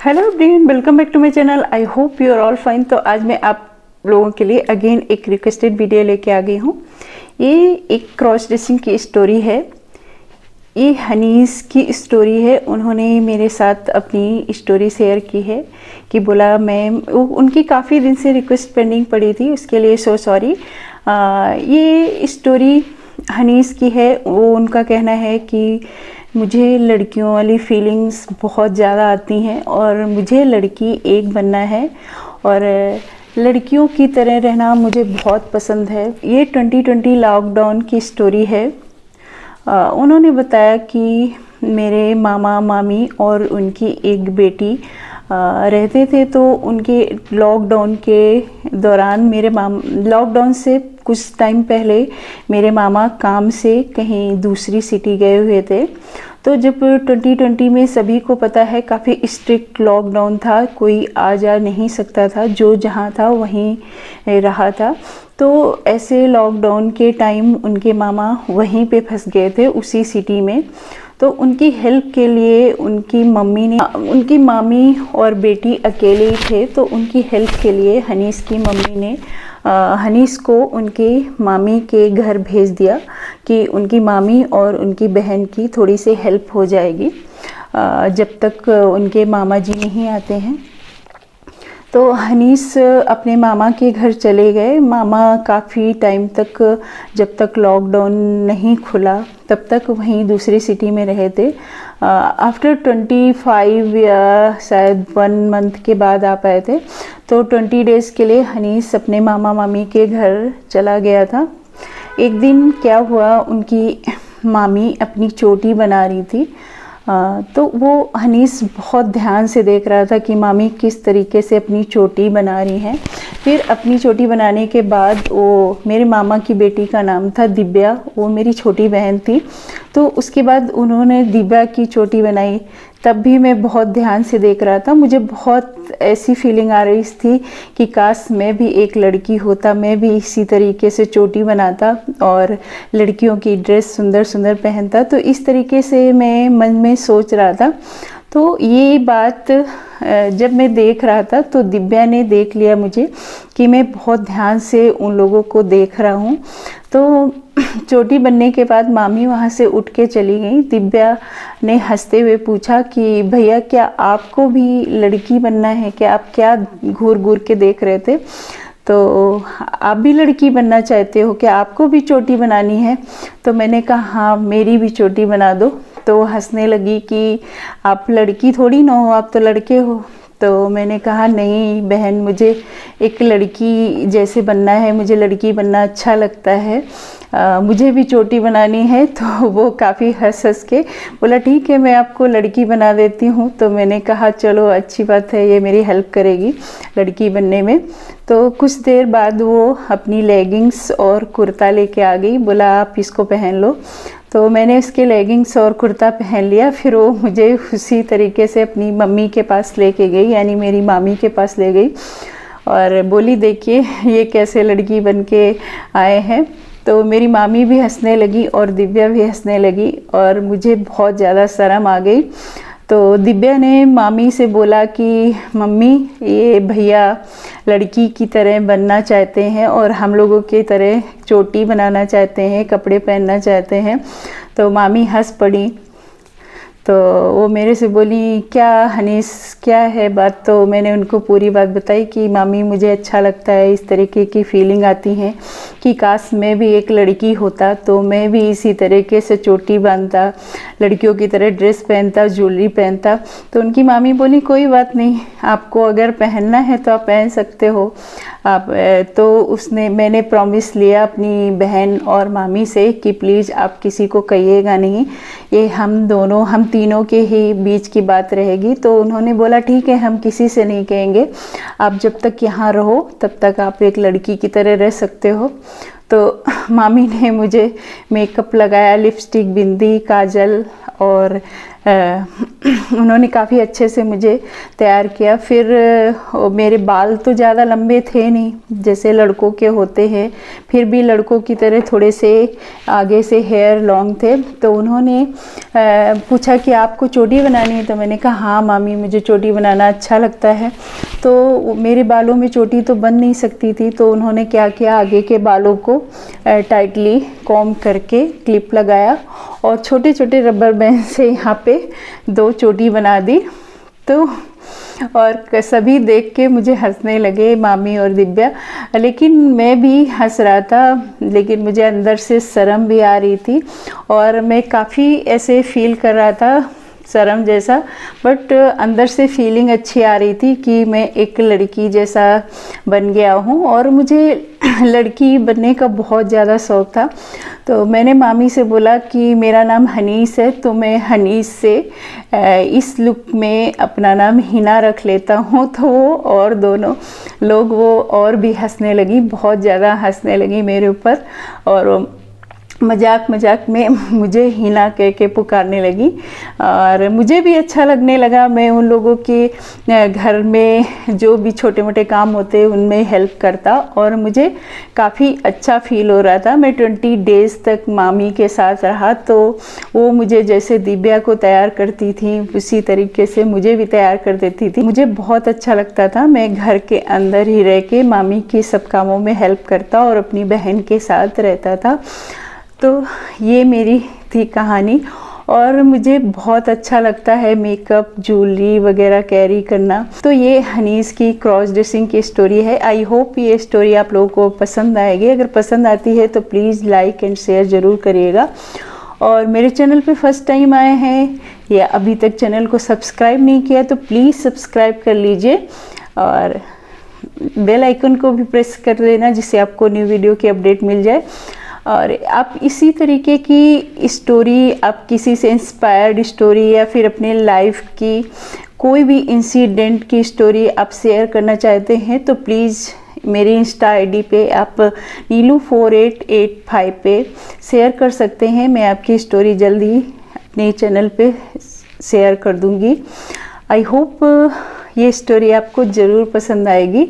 Hello everyone, welcome back to my channel. I hope you are all fine. तो आज मैं आप लोगों के लिए अगेन एक रिक्वेस्टेड वीडियो लेके आ गई हूँ। ये एक क्रॉस ड्रेसिंग की स्टोरी है। ये हनीस की स्टोरी है। उन्होंने मेरे साथ अपनी स्टोरी शेयर की है कि बोला मैं उनकी काफ़ी दिन से रिक्वेस्ट पेंडिंग पड़ी थी, उसके लिए सो सॉरी। ये स्टोरी हनीस की है। वो उनका कहना है कि मुझे लड़कियों वाली फीलिंग्स बहुत ज़्यादा आती हैं और मुझे लड़की एक बनना है और लड़कियों की तरह रहना मुझे बहुत पसंद है। ये 2020 लॉकडाउन की स्टोरी है। उन्होंने बताया कि मेरे मामा मामी और उनकी एक बेटी रहते थे, तो उनके लॉकडाउन के दौरान लॉकडाउन से कुछ टाइम पहले मेरे मामा काम से कहीं दूसरी सिटी गए हुए थे। तो जब 2020 में सभी को पता है काफ़ी स्ट्रिक्ट लॉकडाउन था, कोई आ जा नहीं सकता था, जो जहाँ था वहीं रहा था। तो ऐसे लॉकडाउन के टाइम उनके मामा वहीं पे फंस गए थे उसी सिटी में। तो उनकी हेल्प के लिए उनकी मामी और बेटी अकेले ही थे, तो उनकी हेल्प के लिए हनीस की मम्मी ने हनीस को उनके मामी के घर भेज दिया कि उनकी मामी और उनकी बहन की थोड़ी सी हेल्प हो जाएगी जब तक उनके मामा जी नहीं आते हैं। तो हनीस अपने मामा के घर चले गए। मामा काफ़ी टाइम तक, जब तक लॉकडाउन नहीं खुला तब तक वहीं दूसरी सिटी में रहे थे। आफ्टर 25 या शायद 1 मंथ के बाद आ पाए थे। तो 20 डेज़ के लिए हनीस अपने मामा मामी के घर चला गया था। एक दिन क्या हुआ, उनकी मामी अपनी चोटी बना रही थी। तो वो हनीस बहुत ध्यान से देख रहा था कि मामी किस तरीके से अपनी चोटी बना रही हैं। फिर अपनी चोटी बनाने के बाद वो मेरे मामा की बेटी का नाम था दिव्या, वो मेरी छोटी बहन थी। तो उसके बाद उन्होंने दिव्या की चोटी बनाई। तब भी मैं बहुत ध्यान से देख रहा था। मुझे बहुत ऐसी फीलिंग आ रही थी कि काश मैं भी एक लड़की होता, मैं भी इसी तरीके से चोटी बनाता और लड़कियों की ड्रेस सुंदर सुंदर पहनता। तो इस तरीके से मैं मन में सोच रहा था। तो ये बात जब मैं देख रहा था तो दिव्या ने देख लिया मुझे कि मैं बहुत ध्यान से उन लोगों को देख रहा हूँ। तो चोटी बनने के बाद मामी वहाँ से उठ के चली गई। दिव्या ने हंसते हुए पूछा कि भैया क्या आपको भी लड़की बनना है क्या? आप क्या घूर घूर के देख रहे थे? तो आप भी लड़की बनना चाहते हो क्या? आपको भी चोटी बनानी है? तो मैंने कहा हाँ, मेरी भी चोटी बना दो। तो हंसने लगी कि आप लड़की थोड़ी ना हो, आप तो लड़के हो। तो मैंने कहा नहीं बहन, मुझे एक लड़की जैसे बनना है, मुझे लड़की बनना अच्छा लगता है, मुझे भी चोटी बनानी है। तो वो काफ़ी हंस हंस के बोला ठीक है, मैं आपको लड़की बना देती हूँ। तो मैंने कहा चलो अच्छी बात है, ये मेरी हेल्प करेगी लड़की बनने में। तो कुछ देर बाद वो अपनी लेगिंग्स और कुर्ता लेके आ गई, बोला आप इसको पहन लो। तो मैंने उसके लेगिंग्स और कुर्ता पहन लिया। फिर वो मुझे उसी तरीके से अपनी मम्मी के पास लेके गई, यानी मेरी मामी के पास ले गई और बोली देखिए ये कैसे लड़की बन के आए हैं। तो मेरी मामी भी हंसने लगी और दिव्या भी हंसने लगी और मुझे बहुत ज़्यादा शर्म आ गई। तो दिव्या ने मामी से बोला कि मम्मी ये भैया लड़की की तरह बनना चाहते हैं और हम लोगों की तरह चोटी बनाना चाहते हैं, कपड़े पहनना चाहते हैं। तो मामी हंस पड़ी। तो वो मेरे से बोली क्या हनीस क्या है बात? तो मैंने उनको पूरी बात बताई कि मामी मुझे अच्छा लगता है, इस तरीके की फीलिंग आती है कि काश मैं भी एक लड़की होता तो मैं भी इसी तरीके से चोटी बांधता, लड़कियों की तरह ड्रेस पहनता, ज्वेलरी पहनता। तो उनकी मामी बोली कोई बात नहीं, आपको अगर पहनना है तो आप पहन सकते हो आप। तो मैंने प्रॉमिस लिया अपनी बहन और मामी से कि प्लीज़ आप किसी को कहिएगा नहीं, ये हम तीनों के ही बीच की बात रहेगी। तो उन्होंने बोला ठीक है, हम किसी से नहीं कहेंगे, आप जब तक यहाँ रहो तब तक आप एक लड़की की तरह रह सकते हो। तो मामी ने मुझे मेकअप लगाया, लिपस्टिक, बिंदी, काजल और उन्होंने काफ़ी अच्छे से मुझे तैयार किया। फिर मेरे बाल तो ज़्यादा लंबे थे नहीं जैसे लड़कों के होते हैं, फिर भी लड़कों की तरह थोड़े से आगे से हेयर लॉन्ग थे। तो उन्होंने पूछा कि आपको चोटी बनानी है, तो मैंने कहा हाँ मामी, मुझे चोटी बनाना अच्छा लगता है। तो मेरे बालों में चोटी तो बन नहीं सकती थी, तो उन्होंने क्या किया, आगे के बालों को टाइटली कॉम्ब करके क्लिप लगाया और छोटे छोटे रबर बैंड से यहाँ पे 2 चोटी बना दी। तो और सभी देख के मुझे हंसने लगे, मामी और दिव्या, लेकिन मैं भी हंस रहा था, लेकिन मुझे अंदर से शर्म भी आ रही थी और मैं काफ़ी ऐसे फील कर रहा था शर्म जैसा, बट अंदर से फीलिंग अच्छी आ रही थी कि मैं एक लड़की जैसा बन गया हूँ और मुझे लड़की बनने का बहुत ज़्यादा शौक़ था। तो मैंने मामी से बोला कि मेरा नाम हनीस है, तो मैं हनीस से इस लुक में अपना नाम हिना रख लेता हूँ। तो वो और दोनों लोग वो और भी हंसने लगी, बहुत ज़्यादा हंसने लगी मेरे ऊपर और मजाक मजाक में मुझे हिना कह के पुकारने लगी और मुझे भी अच्छा लगने लगा। मैं उन लोगों के घर में जो भी छोटे मोटे काम होते उनमें हेल्प करता और मुझे काफ़ी अच्छा फील हो रहा था। मैं 20 डेज़ तक मामी के साथ रहा, तो वो मुझे जैसे दिव्या को तैयार करती थी उसी तरीके से मुझे भी तैयार कर देती थी। मुझे बहुत अच्छा लगता था। मैं घर के अंदर ही रह के मामी की सब कामों में हेल्प करता और अपनी बहन के साथ रहता था। तो ये मेरी थी कहानी और मुझे बहुत अच्छा लगता है मेकअप, ज्वेलरी वगैरह कैरी करना। तो ये हनीस की क्रॉस ड्रेसिंग की स्टोरी है। आई होप ये स्टोरी आप लोगों को पसंद आएगी। अगर पसंद आती है तो प्लीज़ लाइक एंड शेयर ज़रूर करिएगा। और मेरे चैनल पे फर्स्ट टाइम आए हैं या अभी तक चैनल को सब्सक्राइब नहीं किया तो प्लीज़ सब्सक्राइब कर लीजिए और बेल आइकन को भी प्रेस कर देना जिससे आपको न्यू वीडियो की अपडेट मिल जाए। और आप इसी तरीके की स्टोरी, आप किसी से इंस्पायर्ड स्टोरी या फिर अपने लाइफ की कोई भी इंसिडेंट की स्टोरी आप शेयर करना चाहते हैं तो प्लीज़ मेरी इंस्टा आईडी पे आप नीलू4885 पे शेयर कर सकते हैं। मैं आपकी स्टोरी जल्दी अपने चैनल पे शेयर कर दूंगी। आई होप ये स्टोरी आपको ज़रूर पसंद आएगी।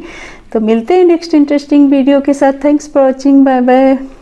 तो मिलते हैं नेक्स्ट इंटरेस्टिंग वीडियो के साथ। Thanks for watching, bye bye.